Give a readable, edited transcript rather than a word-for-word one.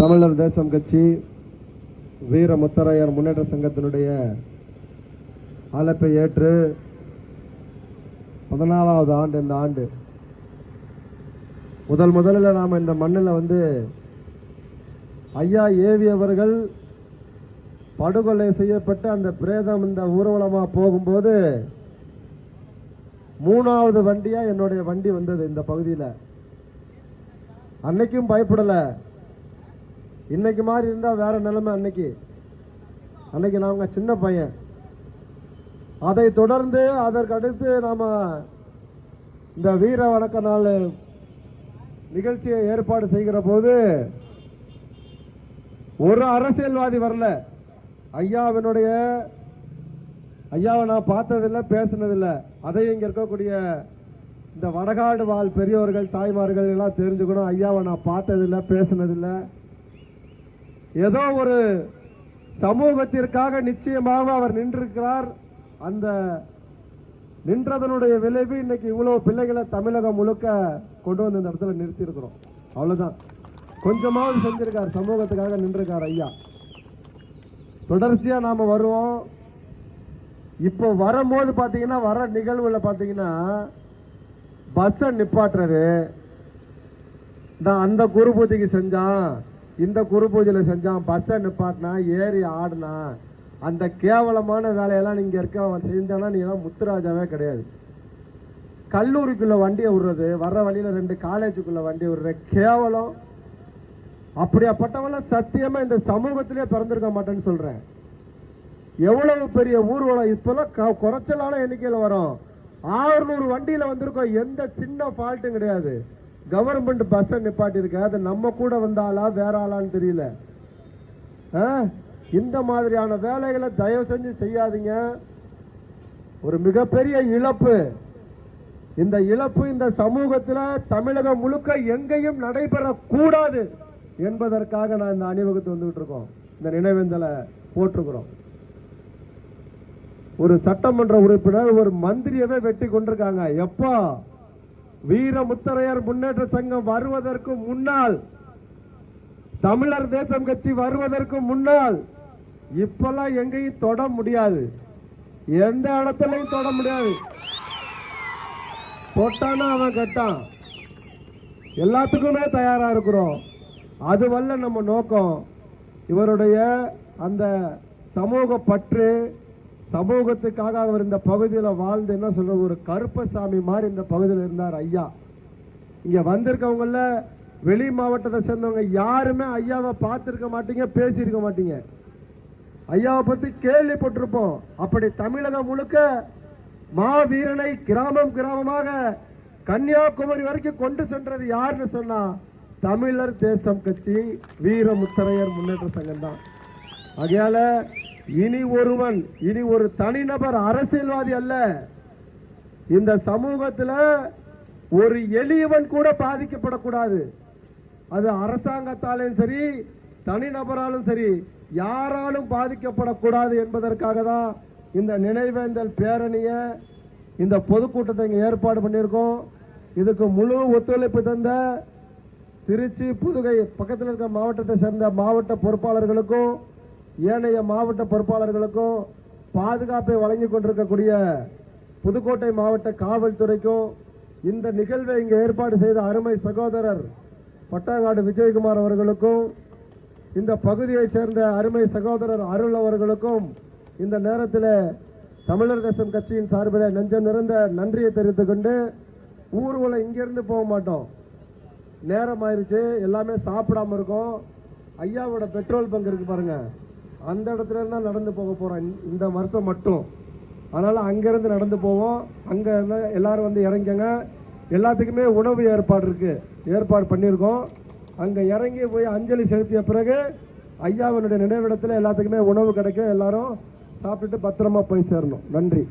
தமிழர் தேசம் கட்சி வீர முத்தரையர் முன்னேற்ற சங்கத்தினுடைய அழைப்பை ஏற்று 14வது ஆண்டு இந்த ஆண்டு முதலில் நாம் இந்த மண்ணில் வந்து ஐயா ஏவி அவர்கள் படுகொலை செய்யப்பட்டு அந்த பிரேதம் இந்த ஊர்வலமாக போகும்போது 3வது வண்டியா என்னுடைய வண்டி வந்தது இந்த பகுதியில். அன்னைக்கும் பயப்படலை. இன்னைக்கு மாதிரி இருந்தால் வேற நிலைமை. அன்னைக்கு நாங்க சின்ன பையன். அதை தொடர்ந்து அதற்கு அடுத்து நாம இந்த வீர வணக்க நாள் நிகழ்ச்சியை ஏற்பாடு செய்கிற போது ஒரு அரசியல்வாதி வரல. ஐயாவை நான் பார்த்ததில்லை, பேசினதில்லை. அதை இங்க இருக்கக்கூடிய இந்த வடகாடு வாழ் பெரியோர்கள் தாய்மார்கள் எல்லாம் தெரிஞ்சுக்கணும். ஐயாவை நான் பார்த்ததில்லை, பேசினதில்லை. ஏதோ ஒரு சமூகத்திற்காக நிச்சயமாக அவர் நின்றிருக்கிறார். அந்த நின்றதனுடைய விளைவு இன்னைக்கு இவ்வளவு பிள்ளைகளை தமிழகம் முழுக்க கொண்டு வந்து இந்த இடத்துல நிறுத்தி இருக்கிறோம். அவ்வளவுதான். கொஞ்சமாவது செஞ்சிருக்கார், சமூகத்துக்காக நின்றிருக்கார் ஐயா. தொடர்ச்சியா நாம வருவோம். இப்போ வரும்போது பாத்தீங்கன்னா வர நிகழ்வுல பாத்தீங்கன்னா பஸ் நிப்பாட்டுறது, அந்த குரு பூஜைக்கு செஞ்சான், இந்த குரு பூஜையில செஞ்சான், பஸ்ஸை நிப்பாட்டினா, ஏறி ஆடினா, அந்த கேவலமான வேலையெல்லாம் நீங்க இருக்க செஞ்சானா நீ எல்லாம் முத்துராஜாவே கிடையாது. கல்லூரிக்குள்ள வண்டியை விடுறது, வர்ற வழியில 2 காலேஜுக்குள்ள வண்டியை விடுற கேவலம். அப்படியாப்பட்டவெல்லாம் சத்தியமா இந்த சமூகத்திலே பிறந்திருக்க மாட்டேன்னு சொல்றேன். எவ்வளவு பெரிய ஊர்வலம் இப்பெல்லாம் குறைச்சலான எண்ணிக்கையில வரும். 600 வண்டியில வந்திருக்கோம். எந்த சின்ன ஃபால்ட்டும் கிடையாது. கவர்மெண்ட் பஸ் நிப்பாட்டி இருக்க, அது நம்ம கூட வந்தாலா வேற ஆளான்னு தெரியல. இந்த மாதிரியான வேலைகளை தயவு செஞ்சு செய்யாதீங்க. ஒரு மிகப்பெரிய இழப்பு. இந்த இழப்பு இந்த சமூகத்தில் தமிழகம் முழுக்க எங்கேயும் நடைபெறக்கூடாது என்பதற்காக நான் இந்த அணிவகுத்து வந்துகிட்டு இருக்கோம். இந்த நினைவேந்தலை போட்டிருக்கிறோம். ஒரு சட்டமன்ற உறுப்பினர் ஒரு மந்திரியவே வெட்டி கொண்டிருக்காங்க. எப்போ வீர முத்தரையர் முன்னேற்ற சங்கம் வருவதற்கு முன்னால், தமிழர் தேசம் கட்சி வருவதற்கு முன்னால், இப்பெல்லாம் எங்கேயும் தொட முடியாது. எந்த இடத்துலையும் தொட முடியாது. தொட்டானா அவன் கட்டான். எல்லாத்துக்குமே தயாரா இருக்கிறோம். அதுவல்ல நம்ம நோக்கம். இவருடைய அந்த சமூக பற்று, சமூகத்துக்காக அவர் இந்த பகுதியில் வாழ்ந்து என்ன சொல்ற ஒரு கருப்பசாமி மாதிரி இந்த பகுதியில் இருந்தார் ஐயா. இங்க வந்திருக்கவங்கள வெளி மாவட்டத்தை சேர்ந்தவங்க யாருமே ஐயாவை பார்த்திருக்க மாட்டீங்க, பேசியிருக்க மாட்டீங்க. ஐயாவை பத்தி கேள்விப்பட்டிருப்போம். அப்படி தமிழகம் முழுக்க மாவீரனை கிராமம் கிராமமாக கன்னியாகுமரி வரைக்கும் கொண்டு சென்றது யாருன்னு சொன்னா தமிழர் தேசம் கட்சி வீர முத்தரையர் முன்னேற்ற சங்கம் தான். ஆகையால இனி ஒரு தனிநபர் அரசியல்வாதி அல்ல. இந்த சமூகத்தில் ஒரு எளியவன் கூட பாதிக்கப்படக்கூடாது. அது அரசாங்கத்தாலும் சரி, தனிநபராலும் சரி, யாராலும் பாதிக்கப்படக்கூடாது என்பதற்காக தான் இந்த நினைவேந்தல் பேரணியை, இந்த பொதுக்கூட்டத்தை இங்கே ஏற்பாடு பண்ணியிருக்கோம். இதுக்கு முழு ஒத்துழைப்பு தந்த திருச்சி, புதுகை பக்கத்தில் இருக்க மாவட்டத்தை சேர்ந்த மாவட்ட பொறுப்பாளர்களுக்கும் ஏனைய மாவட்ட பொறுப்பாளர்களுக்கும் பாதுகாப்பை வழங்கி கொண்டிருக்கக்கூடிய புதுக்கோட்டை மாவட்ட காவல்துறைக்கும் இந்த நிகழ்வை இங்கே ஏற்பாடு செய்த அருமை சகோதரர் பட்டாங்காடு விஜயகுமார் அவர்களுக்கும் இந்த பகுதியைச் சேர்ந்த அருமை சகோதரர் அருள் அவர்களுக்கும் இந்த நேரத்தில் தமிழர் தேசம் கட்சியின் சார்பில் நெஞ்சம் நிறைந்த நன்றியை தெரிவித்துக் கொண்டு, ஊர்வலம் இங்கிருந்து போக மாட்டோம். நேரம் ஆயிடுச்சு, எல்லாமே சாப்பிடாம இருக்கும். ஐயாவோட பெட்ரோல் பங்க் இருக்கு பாருங்க, அந்த இடத்துல இருந்தா நடந்து போக போறோம் இந்த வருஷம் மட்டும். அதனால அங்கிருந்து நடந்து போவோம். அங்க எல்லாரும் வந்து இறங்கிங்க. எல்லாத்துக்குமே உணவு ஏற்பாடு பண்ணியிருக்கோம். அங்க இறங்கி போய் அஞ்சலி செலுத்திய பிறகு ஐயாவினுடைய நினைவிடத்தில் எல்லாத்துக்குமே உணவு கிடைக்கும். எல்லாரும் சாப்பிட்டுட்டு பத்திரமா போய் சேரணும். நன்றி.